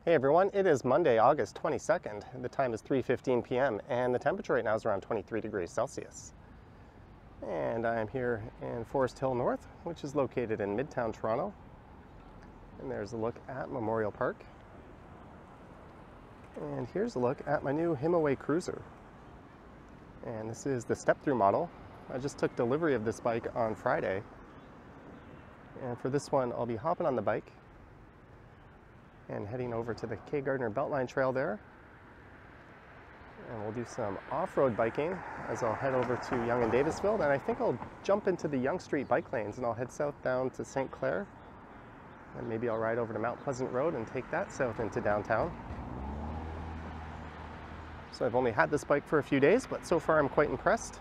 Hey everyone, it is Monday, August 22nd. The time is 3:15 p.m. and the temperature right now is around 23 degrees Celsius. And I am here in Forest Hill North, which is located in midtown Toronto. And there's a look at Memorial Park. And here's a look at my new Himiway Cruiser. And this is the Step Thru model. I just took delivery of this bike on Friday. And for this one, I'll be hopping on the bike and heading over to the Gardner Beltline Trail there. And we'll do some off-road biking as I'll head over to Yonge and Davisville. And I think I'll jump into the Yonge Street bike lanes and I'll head south down to St. Clair. And maybe I'll ride over to Mount Pleasant Road and take that south into downtown. So I've only had this bike for a few days, but so far I'm quite impressed.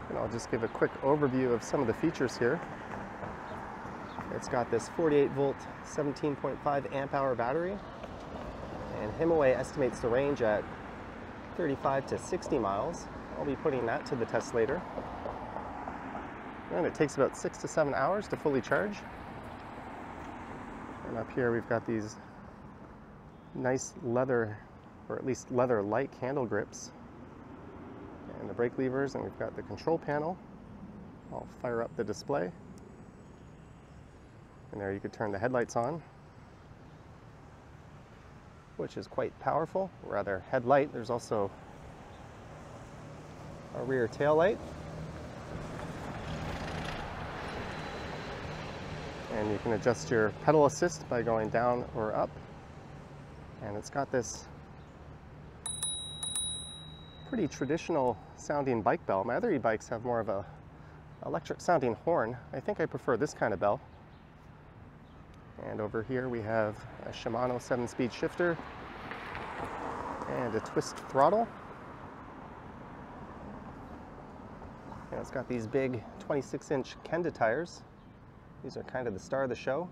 And I'll just give a quick overview of some of the features here. It's got this 48 volt, 17.5 amp hour battery, and Himiway estimates the range at 35 to 60 miles. I'll be putting that to the test later. And it takes about 6 to 7 hours to fully charge. And up here we've got these nice leather, or at least leather-like handle grips, and the brake levers, and we've got the control panel. I'll fire up the display. And there you could turn the headlights on, which is quite powerful. Rather, headlight. There's also a rear tail light. And you can adjust your pedal assist by going down or up. And it's got this pretty traditional sounding bike bell. My other e-bikes have more of a electric sounding horn. I think I prefer this kind of bell. And over here we have a Shimano 7-speed shifter and a twist throttle. And it's got these big 26-inch Kenda tires. These are kind of the star of the show.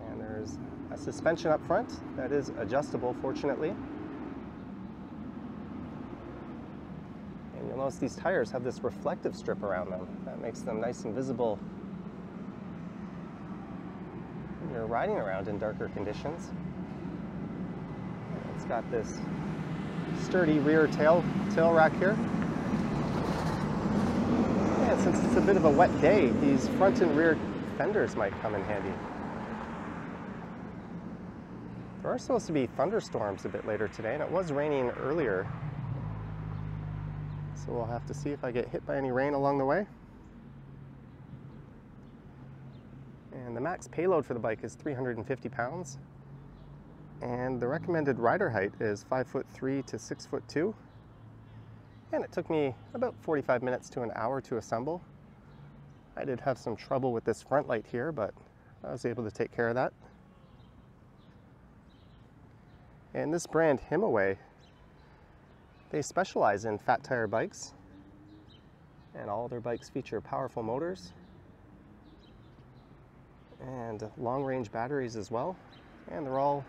And there's a suspension up front that is adjustable, fortunately. And you'll notice these tires have this reflective strip around them. That makes them nice and visible when you're riding around in darker conditions. It's got this sturdy rear tail rack here. And since it's a bit of a wet day, these front and rear fenders might come in handy. There are supposed to be thunderstorms a bit later today, and it was raining earlier. So we'll have to see if I get hit by any rain along the way. And the max payload for the bike is 350 pounds. And the recommended rider height is 5'3" to 6'2". And it took me about 45 minutes to an hour to assemble. I did have some trouble with this front light here, but I was able to take care of that. And this brand, Himiway, they specialize in fat tire bikes. And all their bikes feature powerful motors and long-range batteries as well. And they're all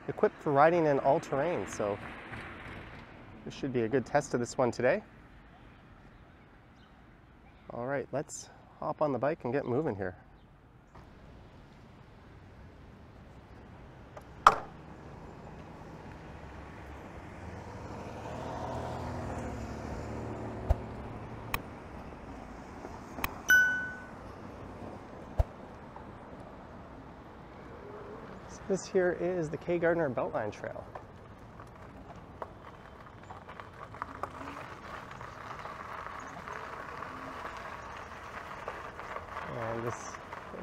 equipped for riding in all terrain, so this should be a good test of this one today. All right, let's hop on the bike and get moving here. This here is the Gardner Beltline Trail. And this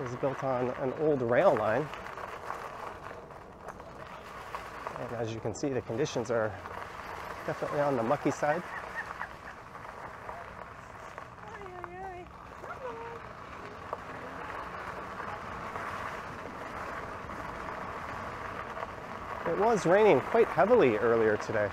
is built on an old rail line. And as you can see, the conditions are definitely on the mucky side. It was raining quite heavily earlier today.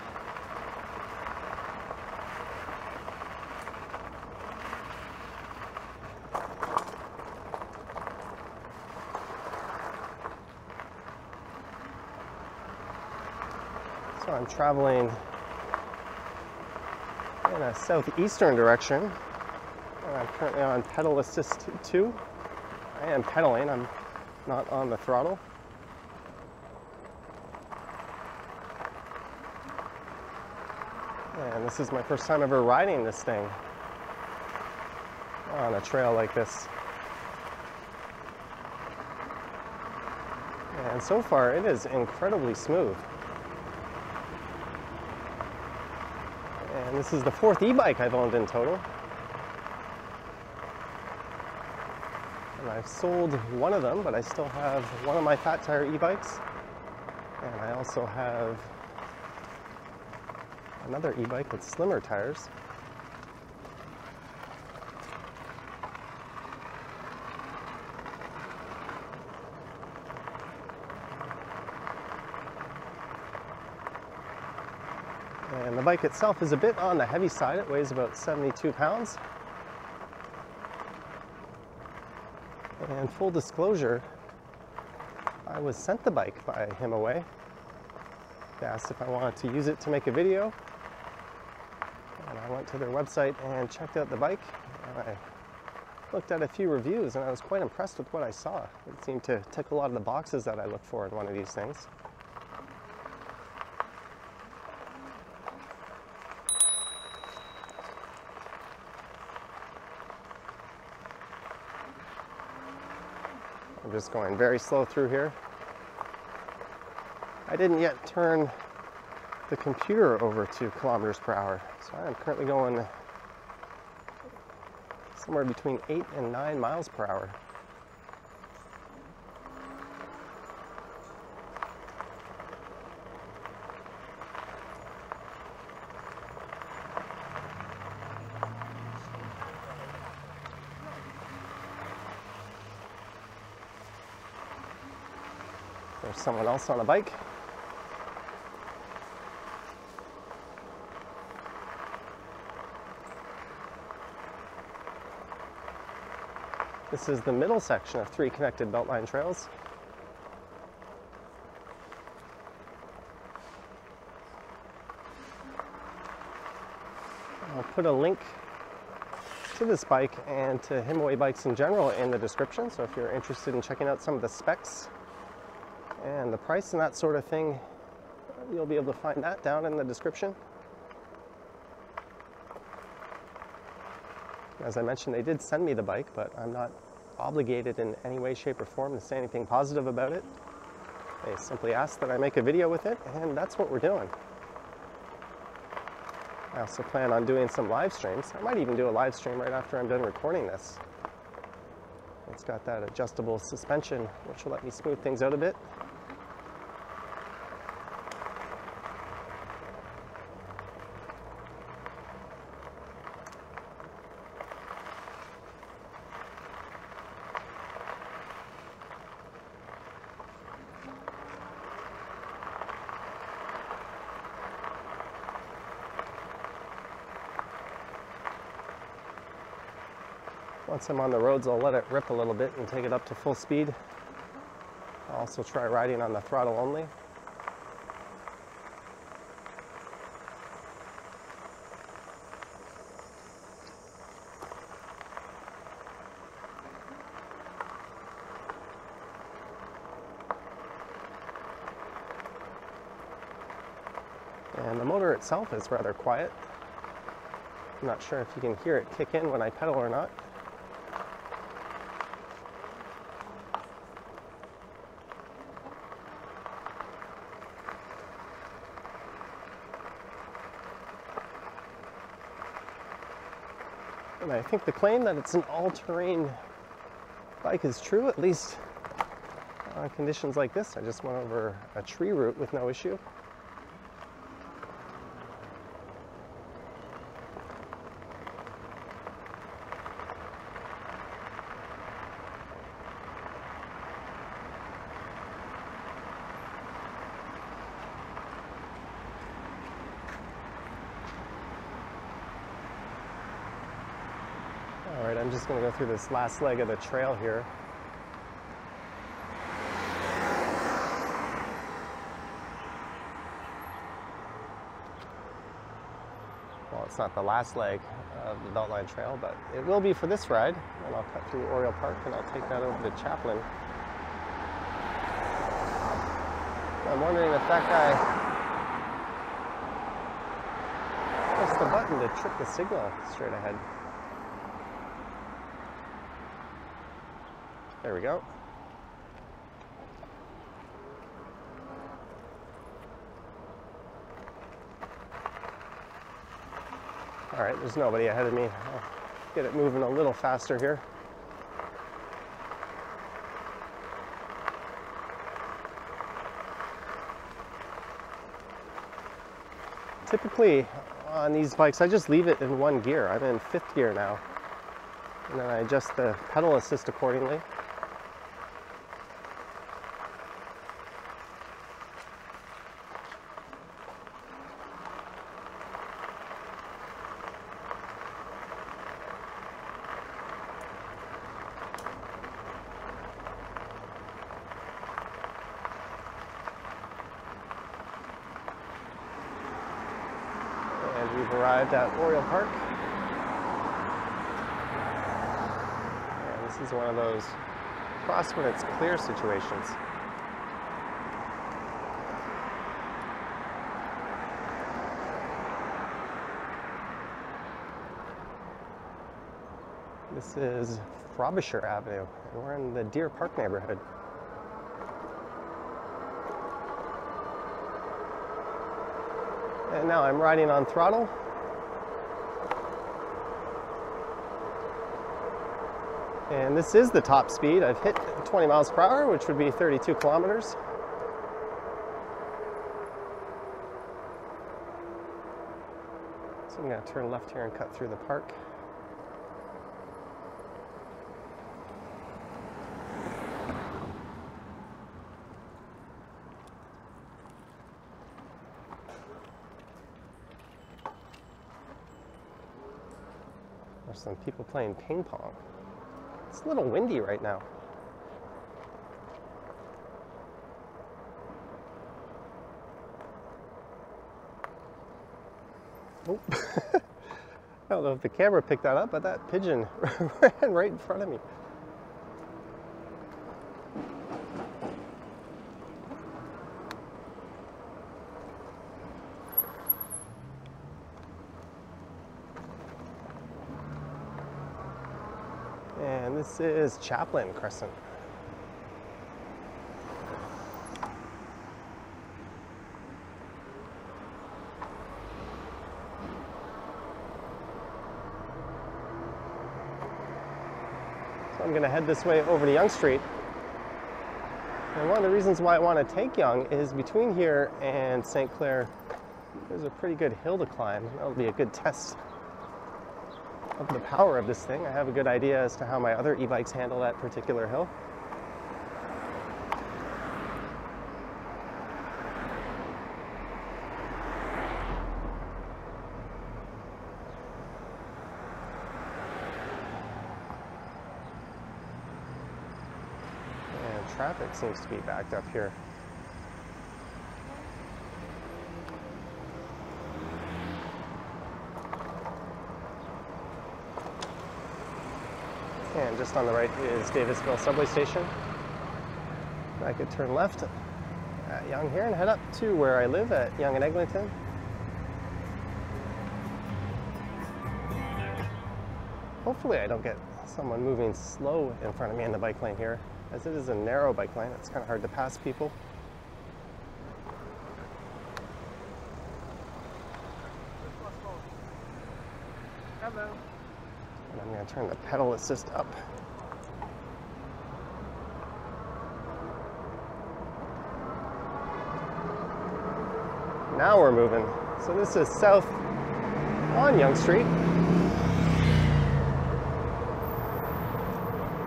So I'm traveling in a southeastern direction. I'm currently on pedal assist 2. I am pedaling, I'm not on the throttle. And this is my first time ever riding this thing on a trail like this. And so far it is incredibly smooth. And this is the 4th e-bike I've owned in total. And I've sold one of them, but I still have one of my fat tire e-bikes. And I also have another e-bike with slimmer tires. And the bike itself is a bit on the heavy side. It weighs about 72 pounds. And full disclosure, I was sent the bike by Himiway. They asked if I wanted to use it to make a video. And I went to their website and checked out the bike. And I looked at a few reviews and I was quite impressed with what I saw. It seemed to tick a lot of the boxes that I look for in one of these things. I'm just going very slow through here. I didn't yet turn the computer over to kilometers per hour, so I'm currently going somewhere between 8 and 9 miles per hour. There's someone else on a bike. This is the middle section of 3 connected Beltline trails. I'll put a link to this bike and to Himiway bikes in general in the description, so if you're interested in checking out some of the specs and the price and that sort of thing, you'll be able to find that down in the description. As I mentioned, they did send me the bike, but I'm not obligated in any way, shape, or form to say anything positive about it. They simply asked that I make a video with it, and that's what we're doing. I also plan on doing some live streams. I might even do a live stream right after I'm done recording this. It's got that adjustable suspension, which will let me smooth things out a bit. Once I'm on the roads, I'll let it rip a little bit and take it up to full speed. I'll also try riding on the throttle only. And the motor itself is rather quiet. I'm not sure if you can hear it kick in when I pedal or not. And I think the claim that it's an all-terrain bike is true, at least on conditions like this. I just went over a tree route with no issue. Alright, I'm just going to go through this last leg of the trail here. While it it's not the last leg of the Beltline Trail, but it will be for this ride. And I'll cut through Oriole Park and I'll take that over to Chaplin. I'm wondering if that guy pressed the button to trip the signal straight ahead. There we go. All right, there's nobody ahead of me. I'll get it moving a little faster here. Typically on these bikes, I just leave it in one gear. I'm in 5th gear now. And then I adjust the pedal assist accordingly. We've arrived at Oriole Park. And this is one of those cross when it's clear situations. This is Frobisher Avenue, and we're in the Deer Park neighborhood. And now I'm riding on throttle. And this is the top speed. I've hit 20 miles per hour, which would be 32 kilometers. So I'm going to turn left here and cut through the park. There's some people playing ping pong. It's a little windy right now. Oh. I don't know if the camera picked that up, but that pigeon ran right in front of me. And this is Chaplin Crescent. So I'm going to head this way over to Yonge Street. And one of the reasons why I want to take Yonge is between here and St. Clair, there's a pretty good hill to climb. That'll be a good test of the power of this thing. I have a good idea as to how my other e-bikes handle that particular hill. And traffic seems to be backed up here. And just on the right is Davisville subway station. I could turn left at Yonge here and head up to where I live at Yonge and Eglinton. Hopefully I don't get someone moving slow in front of me in the bike lane here. As it is a narrow bike lane, it's kind of hard to pass people. Hello. And I'm going to turn the pedal assist up. Now we're moving. So this is south on Yonge Street.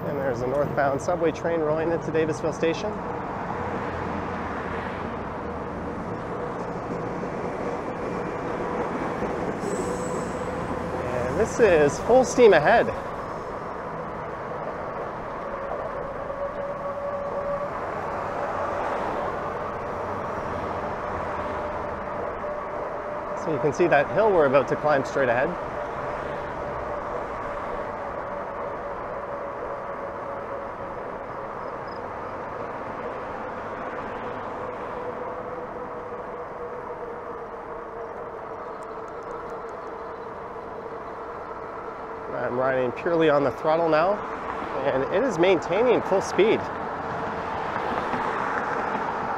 And there's a northbound subway train rolling into Davisville Station. And this is full steam ahead. So So you can see that hill we're about to climb straight ahead. I'm riding purely on the throttle now, and it is maintaining full speed.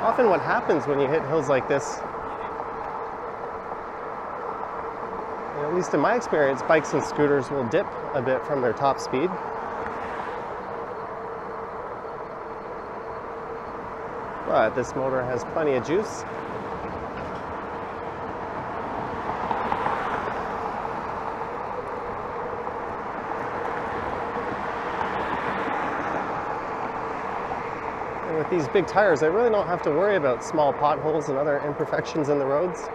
Often what happens when you hit hills like this, at least in my experience, bikes and scooters will dip a bit from their top speed. But this motor has plenty of juice. And with these big tires, I really don't have to worry about small potholes and other imperfections in the roads.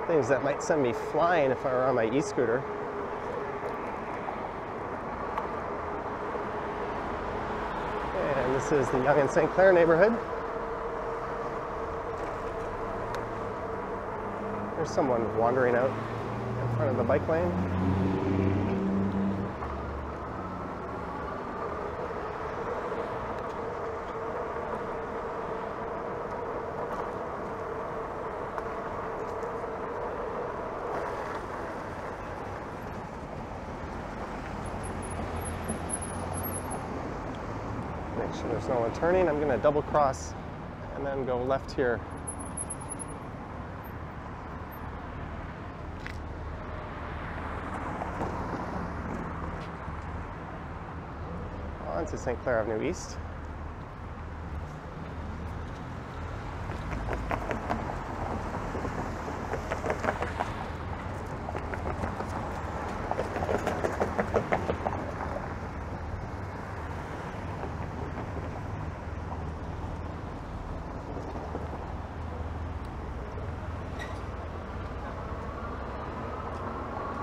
Things that might send me flying if I were on my e-scooter. And this is the Yonge and St. Clair neighborhood. There's someone wandering out in front of the bike lane. Make sure there's no one turning. I'm going to double cross and then go left here. On to St. Clair Avenue East.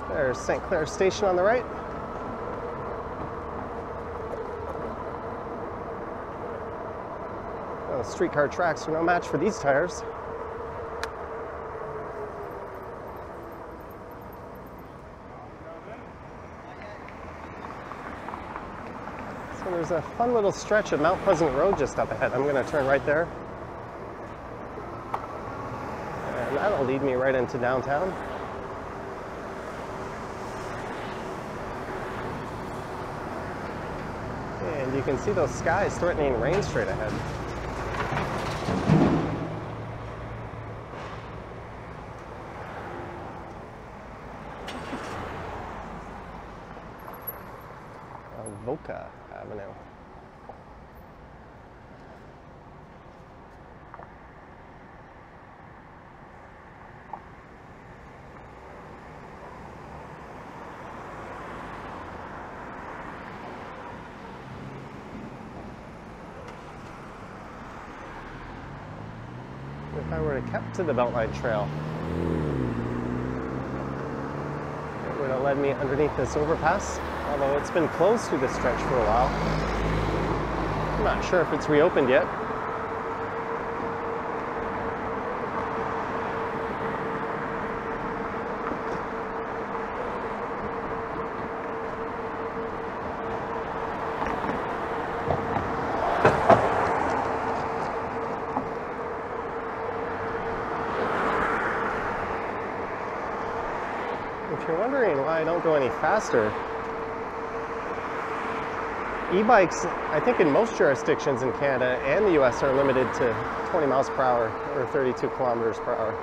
There's St. Clair Station on the right. Well, streetcar tracks are no match for these tires. So there's a fun little stretch of Mount Pleasant Road just up ahead. I'm going to turn right there. And that'll lead me right into downtown. And you can see those skies threatening rain straight ahead. Avoca Avenue. If I were to kept to the Beltline Trail, it would have led me underneath this overpass, although it's been closed through this stretch for a while. I'm not sure if it's reopened yet. If you're wondering why I don't go any faster, e-bikes, I think in most jurisdictions in Canada and the US, are limited to 20 miles per hour or 32 kilometers per hour.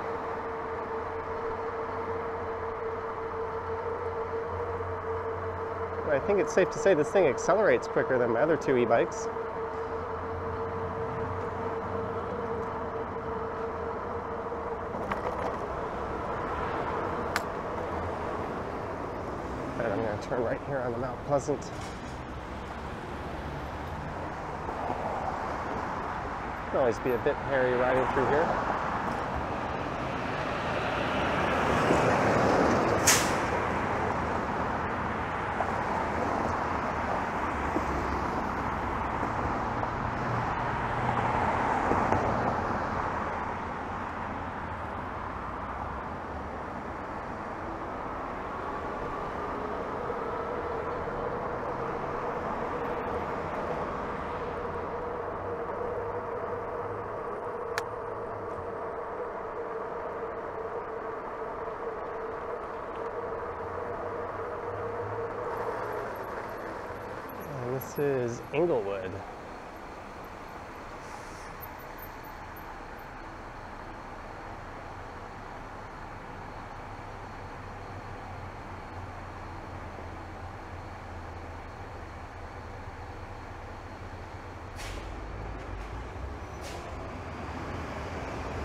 But I think it's safe to say this thing accelerates quicker than my other two e-bikes. And I'm going to turn right here on the Mount Pleasant. Can always be a bit hairy riding through here. This is Inglewood.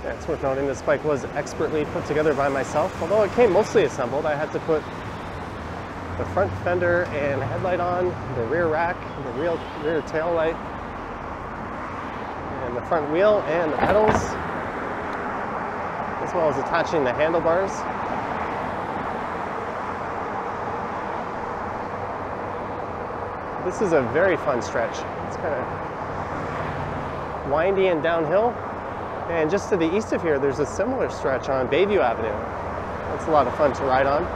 Yeah, it's worth noting this bike was expertly put together by myself. Although it came mostly assembled, I had to put the front fender and headlight on, the rear rack, the rear tail light, and the front wheel and the pedals, as well as attaching the handlebars. This is a very fun stretch. It's kind of windy and downhill. And just to the east of here, there's a similar stretch on Bayview Avenue. That's a lot of fun to ride on.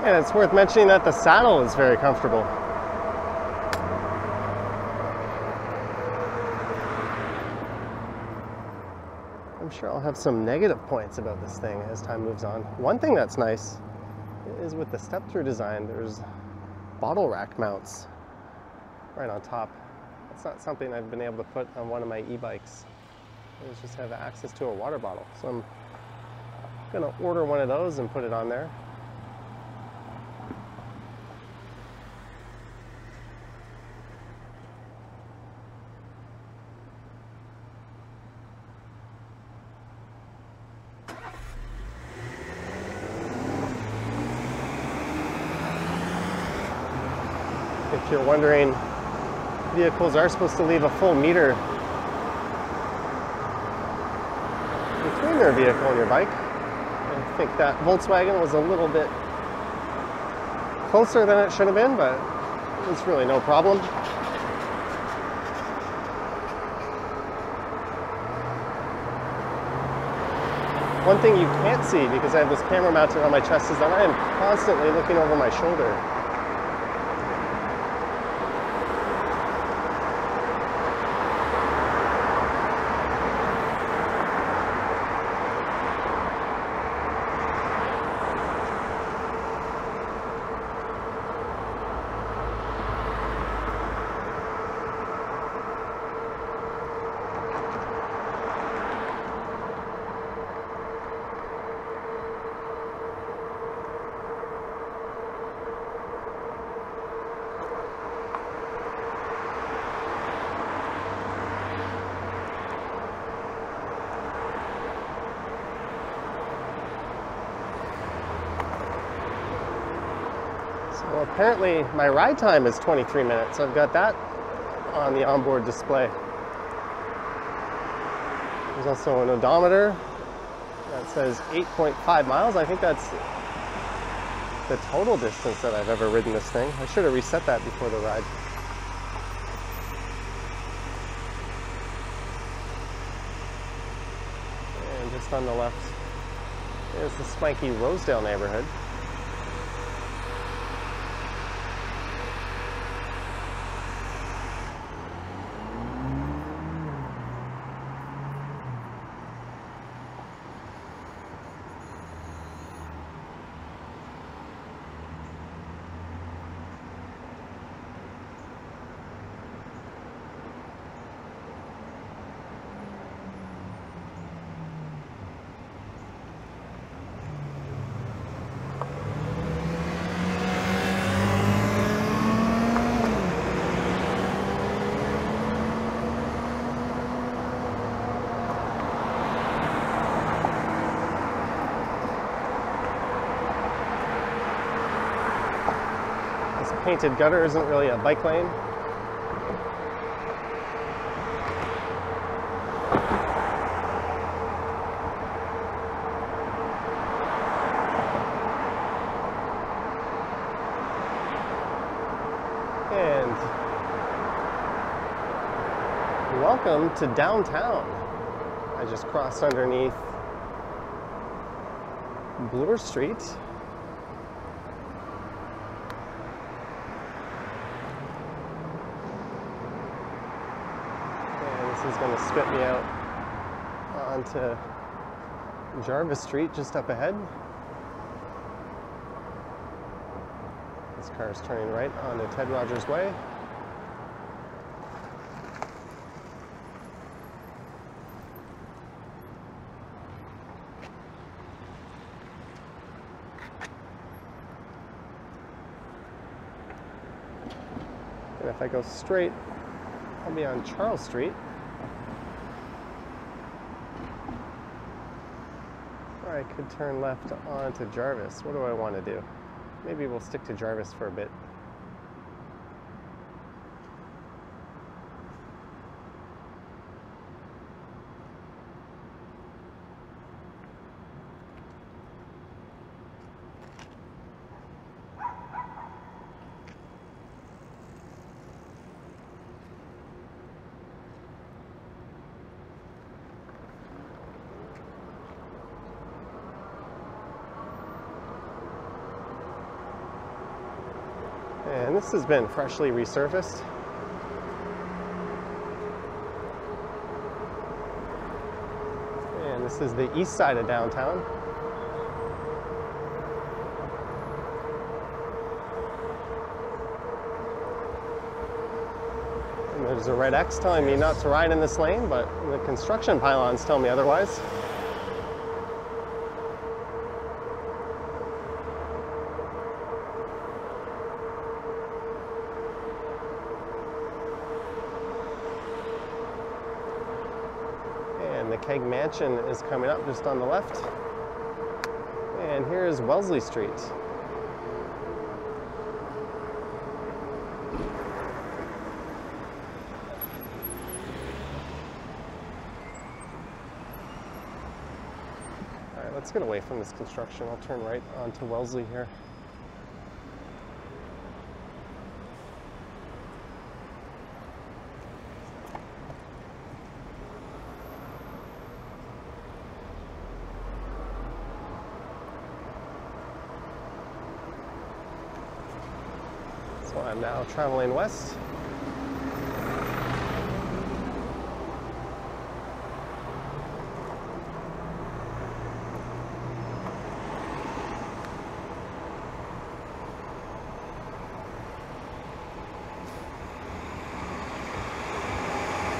And it's worth mentioning that the saddle is very comfortable. I'm sure I'll have some negative points about this thing as time moves on. One thing that's nice is with the step-through design, there's bottle rack mounts right on top. That's not something I've been able to put on one of my e-bikes. I just have access to a water bottle. So I'm gonna order one of those and put it on there. If you're wondering, vehicles are supposed to leave a full meter between their vehicle and your bike. I think that Volkswagen was a little bit closer than it should have been, but it's really no problem. One thing you can't see, because I have this camera mounted on my chest, is that I am constantly looking over my shoulder. Well, apparently my ride time is 23 minutes. I've got that on the onboard display. There's also an odometer that says 8.5 miles. I think that's the total distance that I've ever ridden this thing. I should have reset that before the ride. And just on the left is the swanky Rosedale neighborhood. painted gutter isn't really a bike lane. And welcome to downtown. I just crossed underneath Bloor Street. And this is going to spit me out onto Jarvis Street just up ahead. This car is turning right onto Ted Rogers Way. And if I go straight, I'll be on Charles Street. Or I could turn left onto Jarvis. What do I want to do? Maybe we'll stick to Jarvis for a bit. And this has been freshly resurfaced. And this is the east side of downtown. And there's a red X telling me not to ride in this lane, but the construction pylons tell me otherwise. The Keg Mansion is coming up just on the left. And here is Wellesley Street. All right, let's get away from this construction. I'll turn right onto Wellesley here. So I'm now traveling west.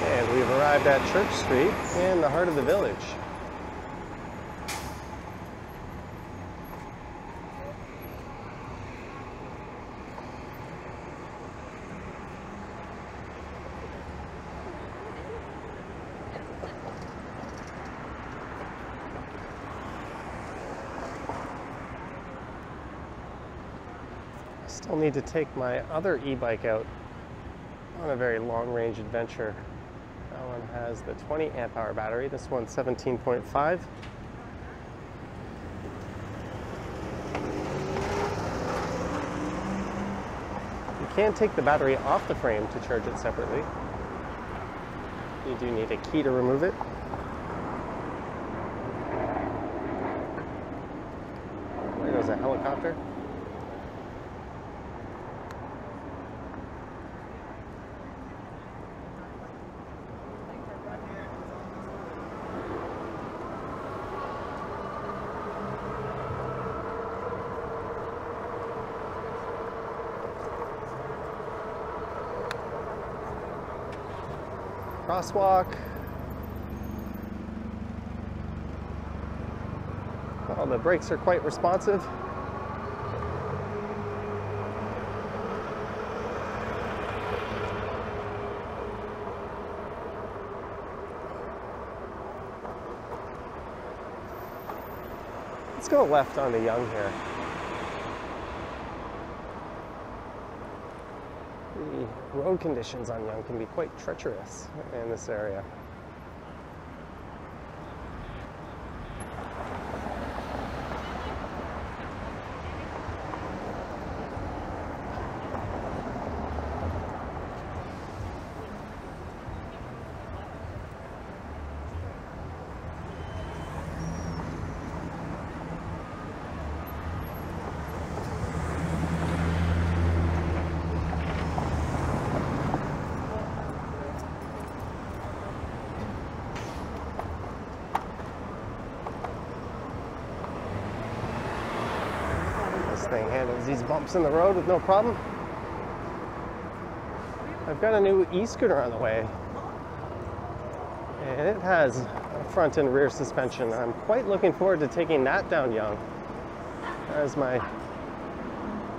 And we've arrived at Church Street in the heart of the village. Still need to take my other e-bike out on a very long-range adventure. That one has the 20 amp hour battery. This one's 17.5. You can take the battery off the frame to charge it separately. You do need a key to remove it. There goes a helicopter. Crosswalk. Well, the brakes are quite responsive. Let's go left onto Yonge here. road conditions on Yonge can be quite treacherous in this area. Thing handles these bumps in the road with no problem. I've got a new e-scooter on the way, and it has a front and rear suspension. I'm quite looking forward to taking that down Yonge, as my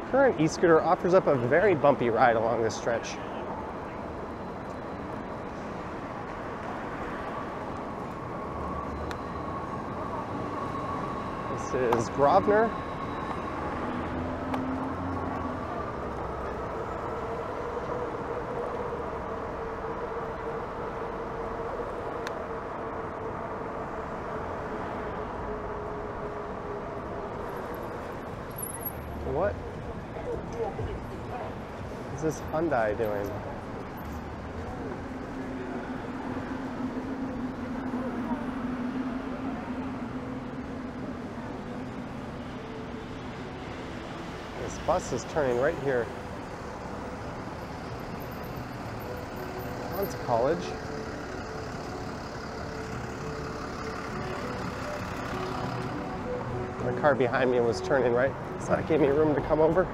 current e-scooter offers up a very bumpy ride along this stretch. This is Gardner. What is this Hyundai doing? This bus is turning right here onto College. The car behind me was turning right, so that gave me room to come over.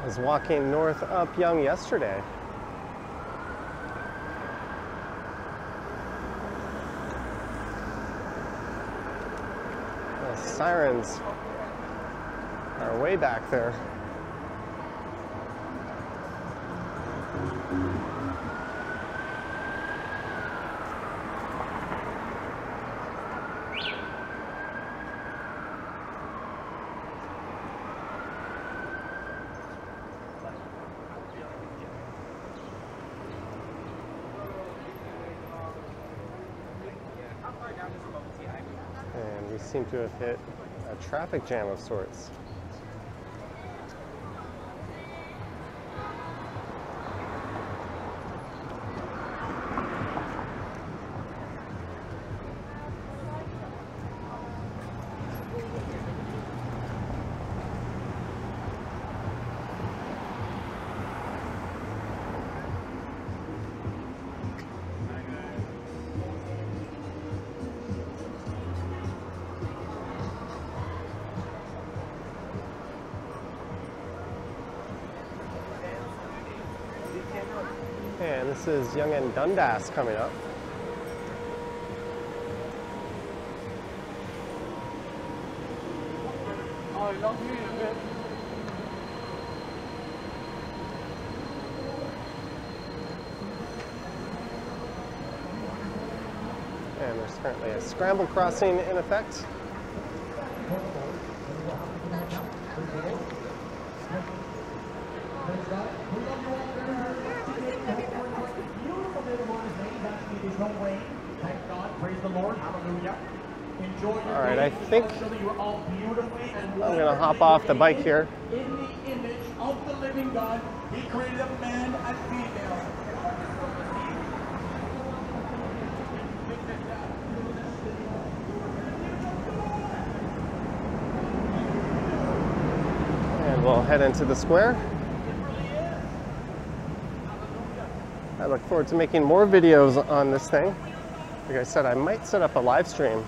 I was walking north up Yonge yesterday. The sirens are way back there. And we seem to have hit a traffic jam of sorts. And this is Yonge and Dundas coming up. And there's currently a scramble crossing in effect. All right, I think I'm going to hop off the bike here. In the image of the living God, He created a man and female. And we'll head into the square. I look forward to making more videos on this thing. Like I said, I might set up a live stream.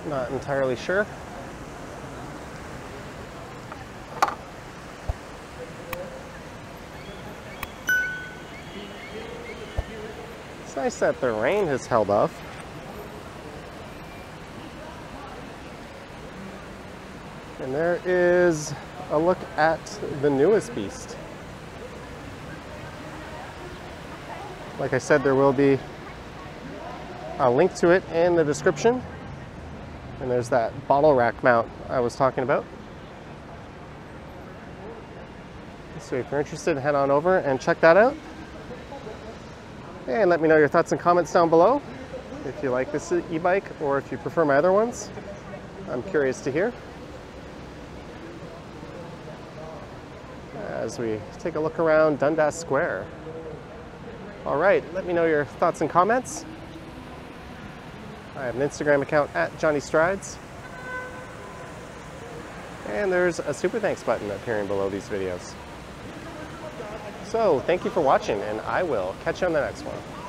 Not entirely sure. It's nice that the rain has held off. And there is a look at the newest beast. Like I said, there will be a link to it in the description. And there's that bottle rack mount I was talking about. So if you're interested, head on over and check that out. And let me know your thoughts and comments down below. If you like this e-bike or if you prefer my other ones, I'm curious to hear. As we take a look around Dundas Square. All right, let me know your thoughts and comments. I have an Instagram account at Johnny Strides. And there's a super thanks button appearing below these videos. So thank you for watching, and I will catch you on the next one.